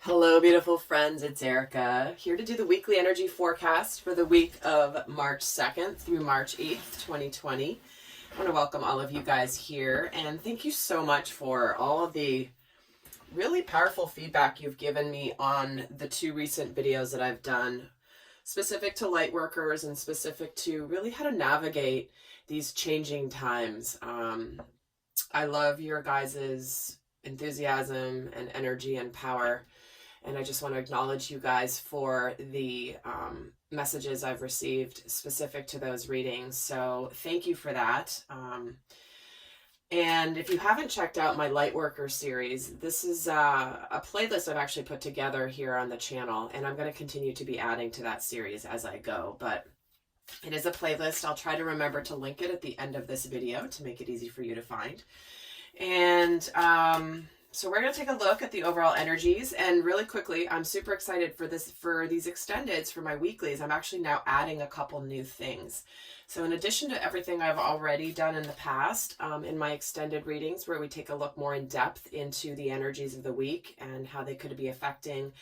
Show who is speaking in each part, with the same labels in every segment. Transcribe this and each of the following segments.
Speaker 1: Hello, beautiful friends. It's Erika here to do the weekly energy forecast for the week of March 2nd through March 8th, 2020. I want to welcome all of you guys here and thank you so much for all of the really powerful feedback you've given me on the two recent videos that I've done, specific to light workers and specific to really how to navigate these changing times. I love your guys's enthusiasm and energy and power. And I just want to acknowledge you guys for the messages I've received specific to those readings. So thank you for that. And if you haven't checked out my Lightworker series, this is a playlist I've actually put together here on the channel. And I'm going to continue to be adding to that series as I go. But it is a playlist. I'll try to remember to link it at the end of this video to make it easy for you to find. And so we're going to take a look at the overall energies, and really quickly, I'm super excited for these extendeds for my weeklies. I'm actually now adding a couple new things. So in addition to everything I've already done in the past, in my extended readings, where we take a look more in depth into the energies of the week and how they could be affecting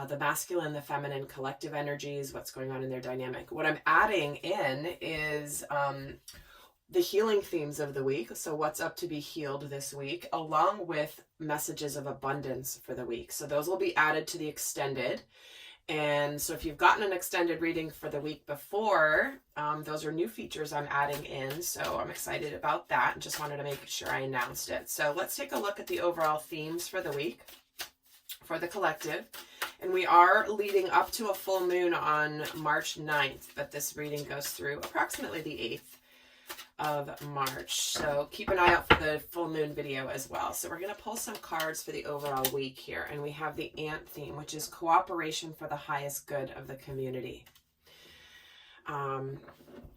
Speaker 1: the masculine, the feminine, collective energies, what's going on in their dynamic. What I'm adding in is the healing themes of the week. So what's up to be healed this week, along with messages of abundance for the week. So those will be added to the extended. And so if you've gotten an extended reading for the week before, those are new features I'm adding in. So I'm excited about that and just wanted to make sure I announced it. So let's take a look at the overall themes for the week for the collective. And we are leading up to a full moon on March 9th, but this reading goes through approximately the 8th of March. So keep an eye out for the full moon video as well. So we're going to pull some cards for the overall week here. And we have the ant theme, which is cooperation for the highest good of the community.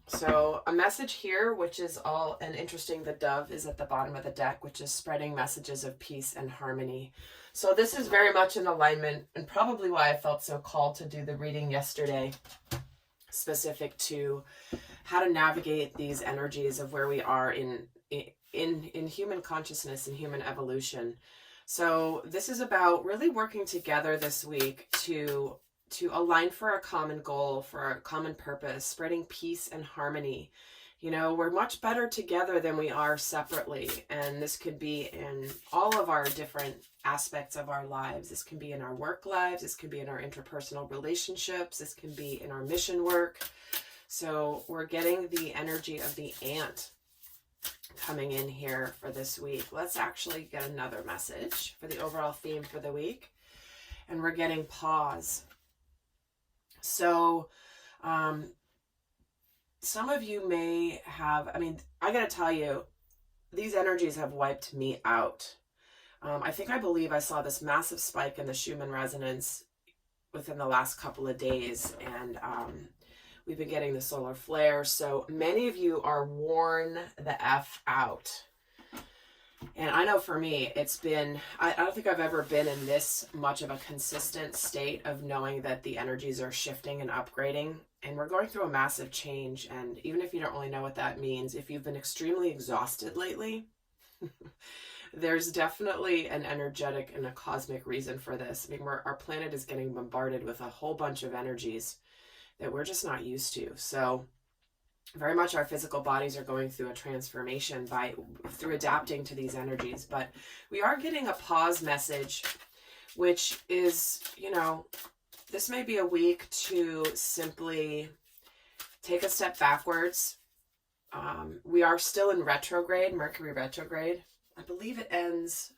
Speaker 1: So a message here, which is all, and interesting, the dove is at the bottom of the deck, which is spreading messages of peace and harmony. So this is very much in alignment, and probably why I felt so called to do the reading yesterday, specific to how to navigate these energies of where we are in human consciousness and human evolution. So this is about really working together this week to align for a common goal, for a common purpose, spreading peace and harmony. You know, we're much better together than we are separately. And this could be in all of our different aspects of our lives. This can be in our work lives. This can be in our interpersonal relationships. This can be in our mission work. So we're getting the energy of the ant coming in here for this week. Let's actually get another message for the overall theme for the week. And we're getting pause. So some of you may have, I got to tell you, these energies have wiped me out. I believe I saw this massive spike in the Schumann resonance within the last couple of days. And we've been getting the solar flare. So many of you are worn the F out. And I know for me, it's been, I don't think I've ever been in this much of a consistent state of knowing that the energies are shifting and upgrading. And we're going through a massive change. And even if you don't really know what that means, if you've been extremely exhausted lately, there's definitely an energetic and a cosmic reason for this. Our planet is getting bombarded with a whole bunch of energies that we're just not used to. So very much our physical bodies are going through a transformation through adapting to these energies. But we are getting a pause message, which is, this may be a week to simply take a step backwards. We are still in retrograde, Mercury retrograde. I believe it ends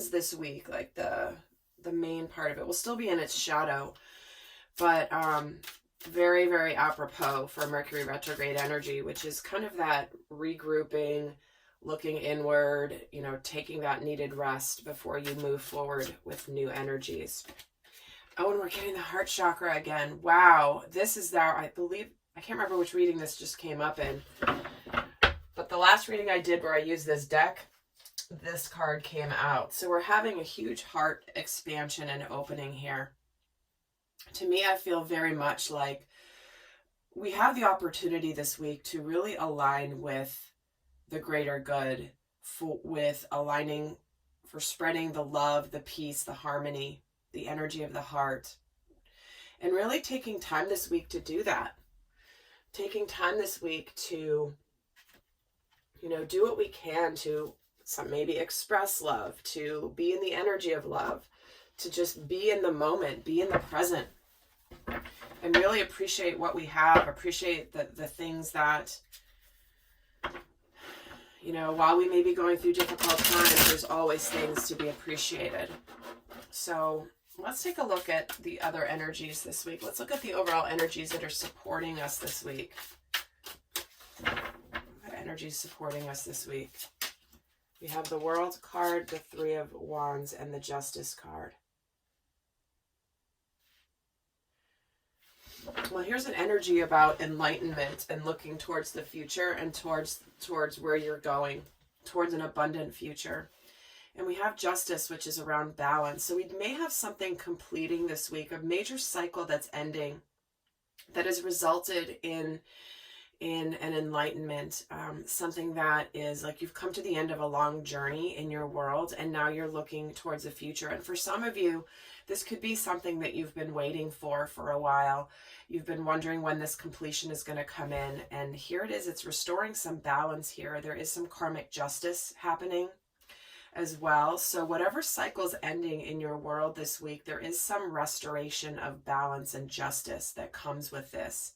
Speaker 1: this week, like the main part of it will still be in its shadow. But very, very apropos for Mercury retrograde energy, which is kind of that regrouping, looking inward, taking that needed rest before you move forward with new energies. Oh, and we're getting the heart chakra again. Wow, this is I can't remember which reading this just came up in, but the last reading I did where I used this deck, this card came out. So we're having a huge heart expansion and opening here. To me, I feel very much like we have the opportunity this week to really align with the greater good, with aligning for spreading the love, the peace, the harmony, the energy of the heart. And really taking time this week to do that. Taking time this week to, do what we can to maybe express love, to be in the energy of love, to just be in the moment, be in the present, and really appreciate what we have, appreciate the things that, while we may be going through difficult times, there's always things to be appreciated. So let's take a look at the other energies this week. Let's look at the overall energies that are supporting us this week. What energies supporting us this week? We have the World card, the Three of Wands, and the Justice card. Well, here's an energy about enlightenment and looking towards the future and towards where you're going, towards an abundant future. And we have Justice, which is around balance. So we may have something completing this week, a major cycle that's ending, that has resulted in an enlightenment, something that is like you've come to the end of a long journey in your world, and now you're looking towards the future. And for some of you, this could be something that you've been waiting for a while. You've been wondering when this completion is going to come in, and here it is. It's restoring some balance here. There is some karmic justice happening as well. So whatever cycle's ending in your world this week, there is some restoration of balance and justice that comes with this.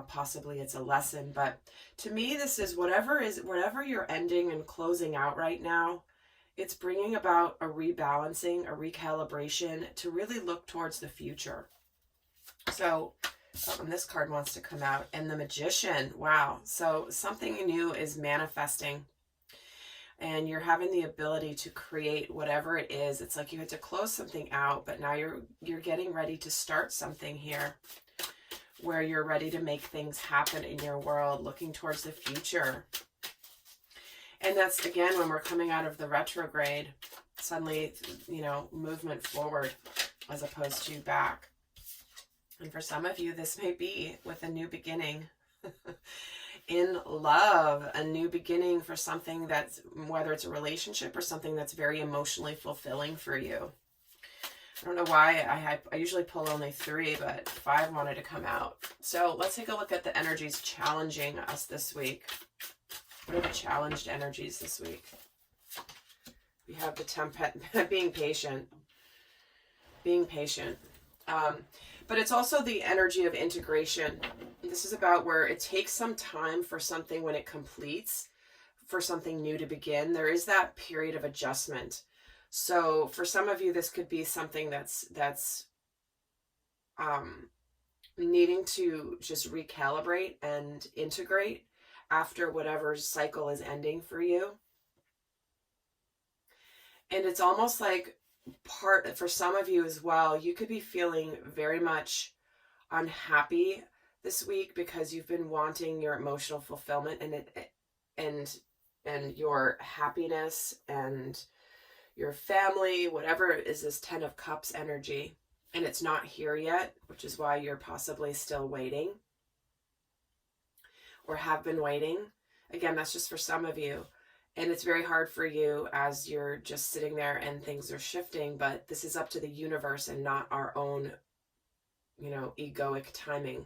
Speaker 1: Possibly it's a lesson, but to me, this is whatever you're ending and closing out right now, it's bringing about a rebalancing, a recalibration to really look towards the future. So, and this card wants to come out, and the Magician. Wow. So something new is manifesting, and you're having the ability to create whatever it is. It's like you had to close something out, but now you're getting ready to start something here, where you're ready to make things happen in your world, looking towards the future. And that's, again, when we're coming out of the retrograde, suddenly, movement forward as opposed to back. And for some of you, this may be with a new beginning in love, a new beginning for something that's, whether it's a relationship or something that's very emotionally fulfilling for you. I don't know why I usually pull only 3, but 5 wanted to come out. So let's take a look at the energies challenging us this week. What are the challenged energies this week? We have the Temperance, being patient. Being patient. But it's also the energy of integration. This is about where it takes some time for something when it completes, for something new to begin. There is that period of adjustment. So for some of you, this could be something that's needing to just recalibrate and integrate after whatever cycle is ending for you. And it's almost like for some of you as well, you could be feeling very much unhappy this week because you've been wanting your emotional fulfillment and your happiness and your family, whatever is this 10 of Cups energy, and it's not here yet, which is why you're possibly still waiting or have been waiting. Again, that's just for some of you. And it's very hard for you as you're just sitting there and things are shifting, but this is up to the universe and not our own, egoic timing.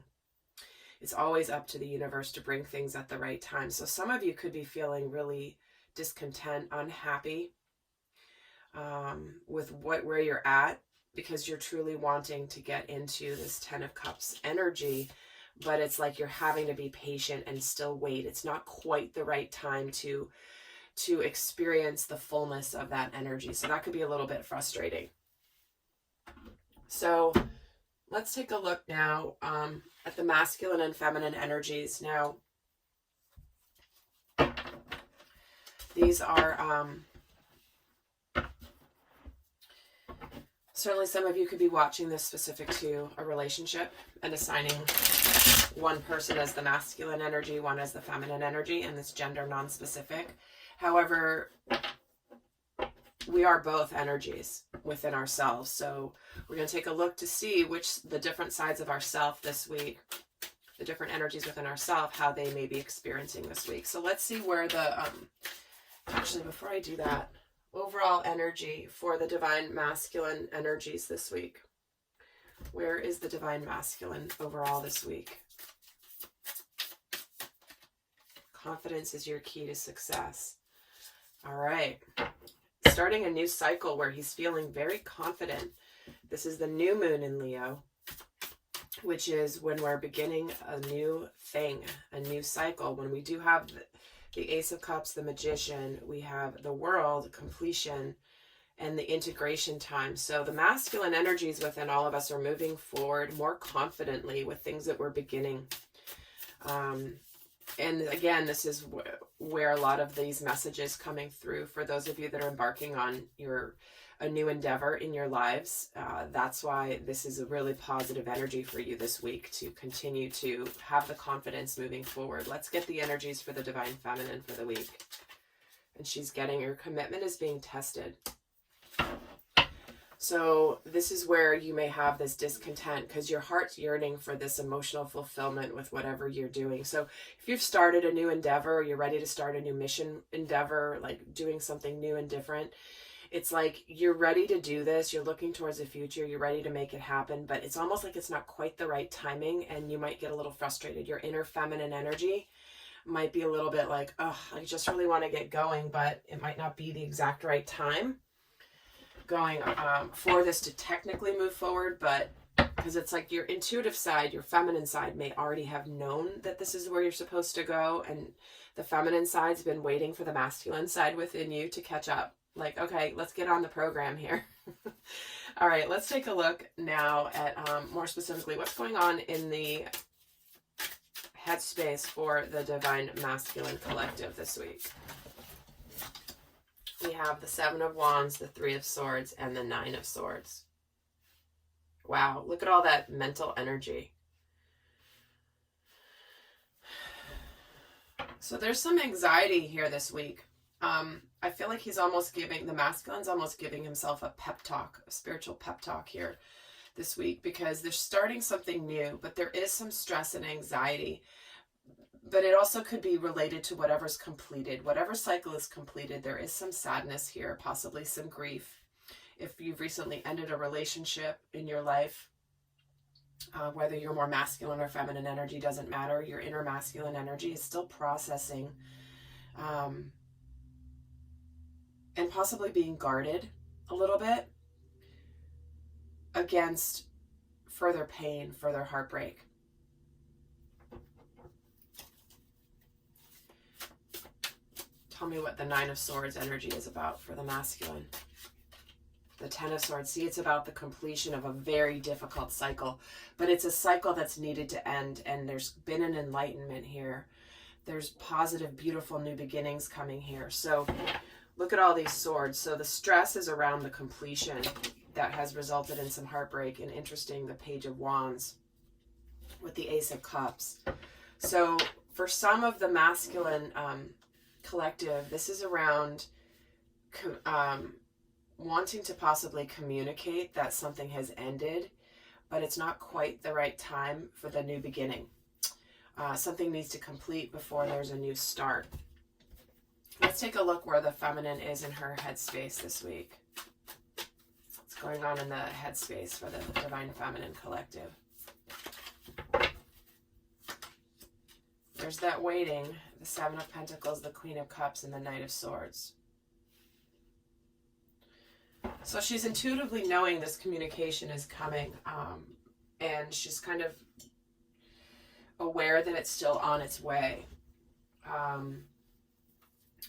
Speaker 1: It's always up to the universe to bring things at the right time. So some of you could be feeling really discontent, unhappy with where you're at, because you're truly wanting to get into this 10 of Cups energy, but it's like you're having to be patient and still wait. It's not quite the right time to experience the fullness of that energy. So that could be a little bit frustrating. So let's take a look now at the masculine and feminine energies. Now, these are certainly some of you could be watching this specific to a relationship and assigning one person as the masculine energy, one as the feminine energy, and this gender non-specific. However, we are both energies within ourselves. So we're going to take a look to see the different sides of ourself this week, the different energies within ourself, how they may be experiencing this week. So let's see where actually, before I do that, overall energy for the divine masculine energies this week. Where is the divine masculine overall this week? Confidence is your key to success. All right. Starting a new cycle where he's feeling very confident. This is the new moon in Leo, which is when we're beginning a new thing, a new cycle. When we do have the Ace of Cups, the Magician, we have the World, completion, and the integration time. So the masculine energies within all of us are moving forward more confidently with things that we're beginning. And again, this is where a lot of these messages coming through for those of you that are embarking on a new endeavor in your lives. That's why this is a really positive energy for you this week to continue to have the confidence moving forward. Let's get the energies for the divine feminine for the week. And she's getting her commitment is being tested. So this is where you may have this discontent because your heart's yearning for this emotional fulfillment with whatever you're doing. So if you've started a new endeavor, you're ready to start a new mission endeavor, like doing something new and different. It's like you're ready to do this. You're looking towards the future. You're ready to make it happen, but it's almost like it's not quite the right timing and you might get a little frustrated. Your inner feminine energy might be a little bit like, oh, I just really want to get going, but it might not be the exact right time going for this to technically move forward, but because it's like your intuitive side, your feminine side may already have known that this is where you're supposed to go, and the feminine side's been waiting for the masculine side within you to catch up. Like, okay, let's get on the program here. All right, let's take a look now at more specifically what's going on in the headspace for the divine masculine collective this week. We have the Seven of Wands, the Three of Swords, and the Nine of Swords. Wow, look at all that mental energy. So there's some anxiety here this week. I feel like he's almost giving, the masculine's almost giving himself a pep talk, a spiritual pep talk here this week, because they're starting something new, but there is some stress and anxiety. But it also could be related to whatever's completed. Whatever cycle is completed, there is some sadness here, possibly some grief. If you've recently ended a relationship in your life, whether you're more masculine or feminine energy, doesn't matter. Your inner masculine energy is still processing and possibly being guarded a little bit against further pain, further heartbreak. Tell me what the Nine of Swords energy is about for the masculine. The Ten of Swords. See, it's about the completion of a very difficult cycle, but it's a cycle that's needed to end, and there's been an enlightenment here. There's positive, beautiful new beginnings coming here. So look at all these swords. So the stress is around the completion that has resulted in some heartbreak. And interesting, the Page of Wands with the Ace of Cups. So for some of the masculine collective, this is around wanting to possibly communicate that something has ended, but it's not quite the right time for the new beginning. Something needs to complete before there's a new start. Let's take a look where the feminine is in her headspace this week. What's going on in the headspace for the divine feminine collective? There's that waiting, the Seven of Pentacles, the Queen of Cups, and the Knight of Swords. So she's intuitively knowing this communication is coming, and she's kind of aware that it's still on its way.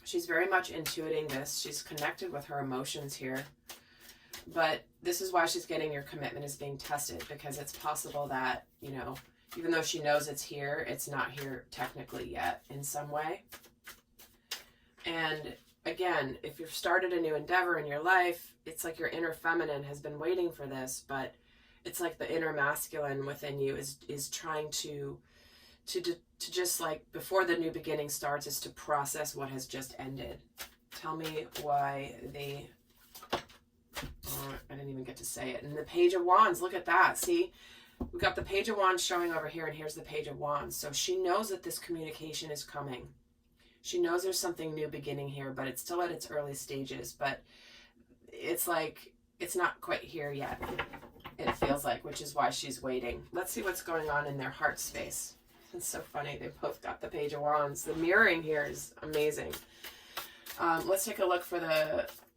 Speaker 1: She's very much intuiting this. She's connected with her emotions here. But this is why she's getting your commitment is being tested, because it's possible that, you know, even though she knows it's here, it's not here technically yet in some way. And again, if you've started a new endeavor in your life, it's like your inner feminine has been waiting for this, but it's like the inner masculine within you is trying to just, like, before the new beginning starts, is to process what has just ended. Tell me why I didn't even get to say it. And the Page of Wands, look at that. See, we've got the Page of Wands showing over here, and here's the Page of Wands. So she knows that this communication is coming. She knows there's something new beginning here, but it's still at its early stages. But it's like, it's not quite here yet, it feels like, which is why she's waiting. Let's see what's going on in their heart space. It's so funny. They both got the Page of Wands. The mirroring here is amazing. Let's take a look for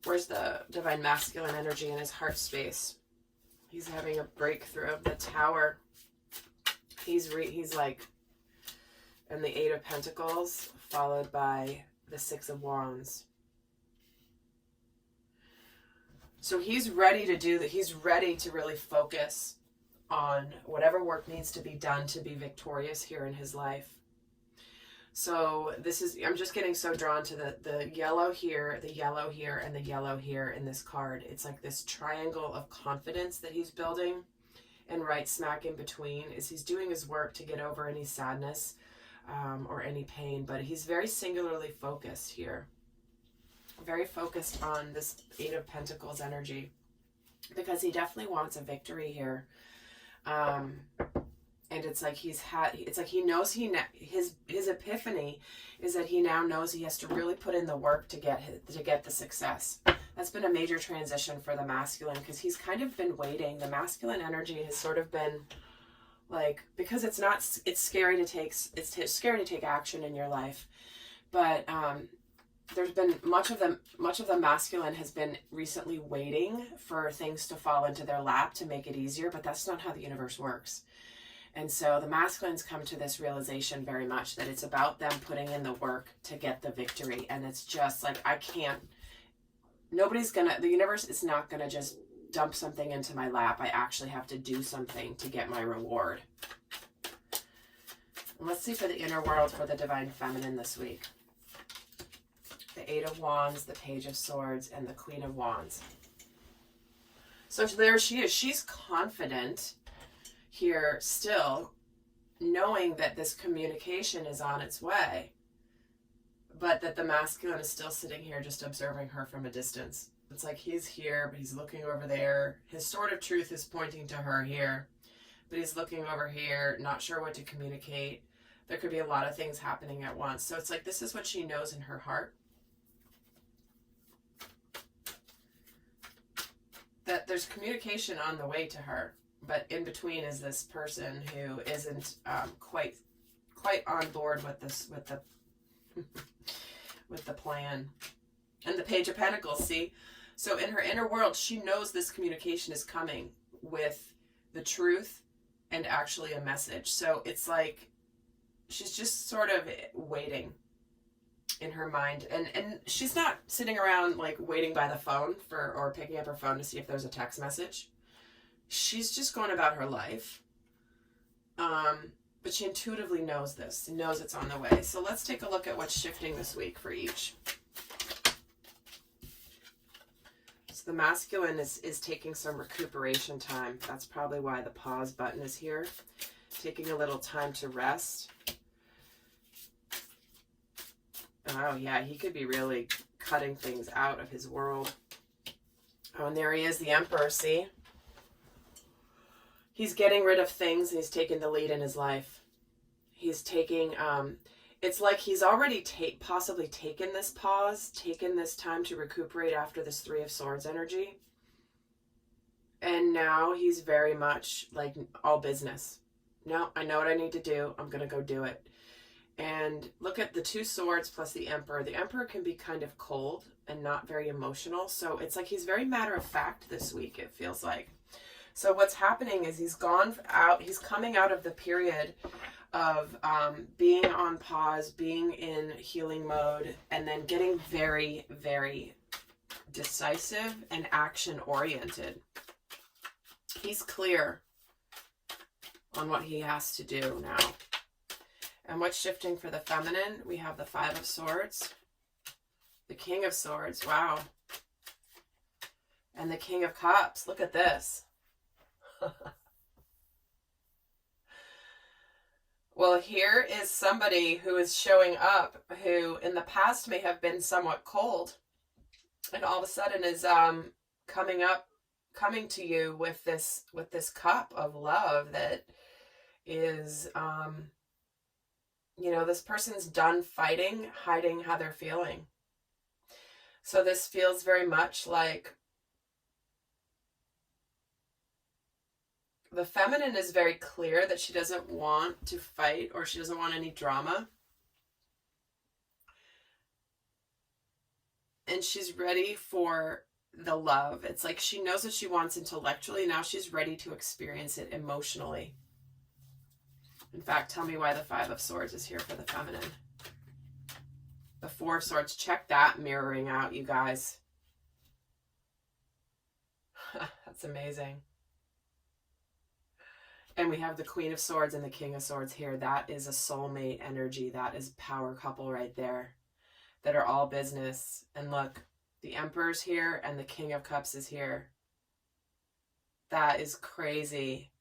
Speaker 1: where's the divine masculine energy in his heart space. He's having a breakthrough of the Tower. He's like in the Eight of Pentacles, followed by the Six of Wands. So he's ready to do that. He's ready to really focus on whatever work needs to be done to be victorious here in his life. So this is, I'm just getting so drawn to the yellow here, the yellow here, and the yellow here in this card. It's like this triangle of confidence that he's building, and right smack in between is he's doing his work to get over any sadness or any pain, but he's very singularly focused here. Very focused on this Eight of Pentacles energy, because he definitely wants a victory here. And it's like he knows his epiphany is that he now knows he has to really put in the work to get the success. That's been a major transition for the masculine, because he's kind of been waiting. The masculine energy has sort of been like, because it's scary to take action in your life, but there's been much of the masculine has been recently waiting for things to fall into their lap to make it easier, but that's not how the universe works. And so the masculines come to this realization very much that it's about them putting in the work to get the victory. And it's just like, the universe is not gonna just dump something into my lap. I actually have to do something to get my reward. And let's see for the inner world for the divine feminine this week. The Eight of Wands, the Page of Swords, and the Queen of Wands. So there she is. She's confident here still, knowing that this communication is on its way, but that the masculine is still sitting here just observing her from a distance. It's like he's here, but he's looking over there. His sword of truth is pointing to her here, but he's looking over here, not sure what to communicate. There could be a lot of things happening at once. So it's like, this is what she knows in her heart. That there's communication on the way to her, but in between is this person who isn't quite on board with the with the plan. And the Page of Pentacles, see? So in her inner world, she knows this communication is coming with the truth and actually a message. So it's like she's just sort of waiting in her mind, and she's not sitting around like waiting by the phone or picking up her phone to see if there's a text message. She's just going about her life, but she intuitively knows this, knows it's on the way. So let's take a look at what's shifting this week for each. So the masculine is taking some recuperation time. That's probably why the pause button is here, taking a little time to rest. Oh yeah, he could be really cutting things out of his world. Oh, and there he is, the Emperor, see? He's getting rid of things, and he's taking the lead in his life. He's taking, it's like he's already possibly taken this pause, taken this time to recuperate after this Three of Swords energy. And now he's very much like all business. No, I know what I need to do. I'm going to go do it. And look at the Two Swords plus the Emperor. The Emperor can be kind of cold and not very emotional. So it's like he's very matter of fact this week, it feels like. So what's happening is he's coming out of the period of being on pause, being in healing mode, and then getting very, very decisive and action-oriented. He's clear on what he has to do now. And what's shifting for the feminine? We have the Five of Swords, the King of Swords, wow, and the King of Cups. Look at this. Well, here is somebody who is showing up who in the past may have been somewhat cold, and all of a sudden is coming to you with this cup of love that is You know, this person's done fighting, hiding how they're feeling. So this feels very much like the feminine is very clear that she doesn't want to fight or she doesn't want any drama. And she's ready for the love. It's like she knows what she wants intellectually. Now she's ready to experience it emotionally. In fact, tell me why the 5 of Swords is here for the feminine. The 4 of Swords, check that mirroring out, you guys. That's amazing. And we have the Queen of Swords and the King of Swords here. That is a soulmate energy. That is power couple right there that are all business. And look, the Emperor's here and the King of Cups is here. That is crazy.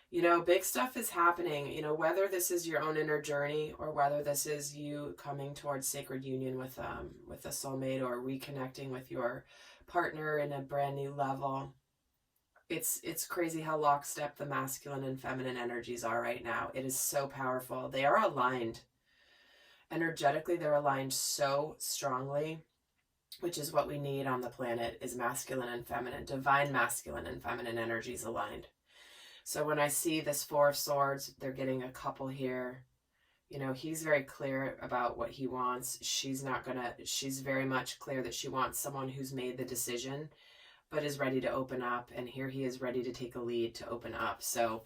Speaker 1: You know, big stuff is happening. You know, whether this is your own inner journey or whether this is you coming towards sacred union with a soulmate or reconnecting with your partner in a brand new level. It's crazy how lockstep the masculine and feminine energies are right now. It is so powerful. They are aligned. Energetically, they're aligned so strongly, which is what we need on the planet, is masculine and feminine, divine masculine and feminine energies aligned. So when I see this 4 of Swords, they're getting a couple here. You know, he's very clear about what he wants. She's very much clear that she wants someone who's made the decision, but is ready to open up. And here he is ready to take a lead to open up. So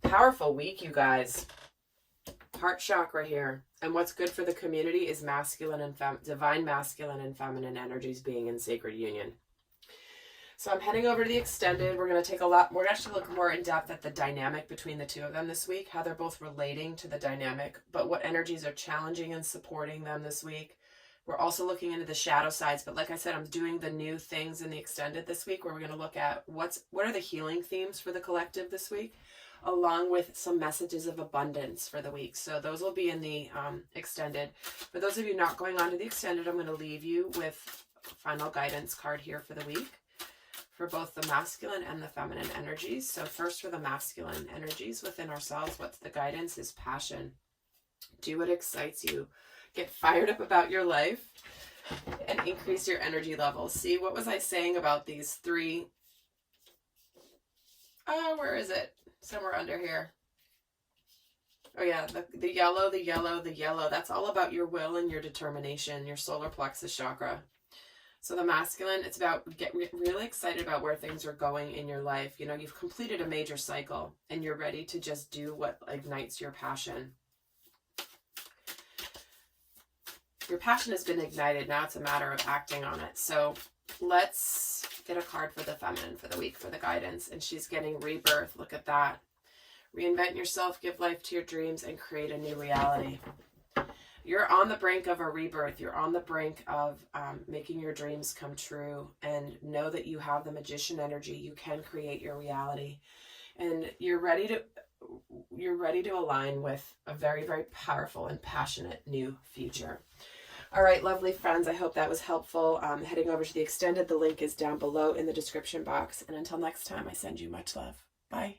Speaker 1: powerful week, you guys. Heart chakra here. And what's good for the community is masculine and divine masculine and feminine energies being in sacred union. So I'm heading over to the extended. We're going to actually look more in depth at the dynamic between the two of them this week, how they're both relating to the dynamic, but what energies are challenging and supporting them this week. We're also looking into the shadow sides, but like I said, I'm doing the new things in the extended this week, where we're going to look at what are the healing themes for the collective this week, along with some messages of abundance for the week. So those will be in the extended. For those of you not going on to the extended, I'm going to leave you with a final guidance card here for the week, for both the masculine and the feminine energies. So first, for the masculine energies within ourselves, what's the guidance is passion. Do what excites you. Get fired up about your life and increase your energy levels. See, what was I saying about these 3? Where is it? Somewhere under here. Oh yeah, the yellow, the yellow, the yellow. That's all about your will and your determination, your solar plexus chakra. So the masculine, it's about get really excited about where things are going in your life. You know, you've completed a major cycle and you're ready to just do what ignites your passion. Your passion has been ignited. Now it's a matter of acting on it. So let's get a card for the feminine for the week for the guidance. And she's getting rebirth. Look at that. Reinvent yourself, give life to your dreams, and create a new reality. You're on the brink of a rebirth. You're on the brink of making your dreams come true, and know that you have the magician energy. You can create your reality, and you're ready to align with a very, very powerful and passionate new future. All right, lovely friends, I hope that was helpful. Heading over to the extended, the link is down below in the description box. And until next time, I send you much love. Bye.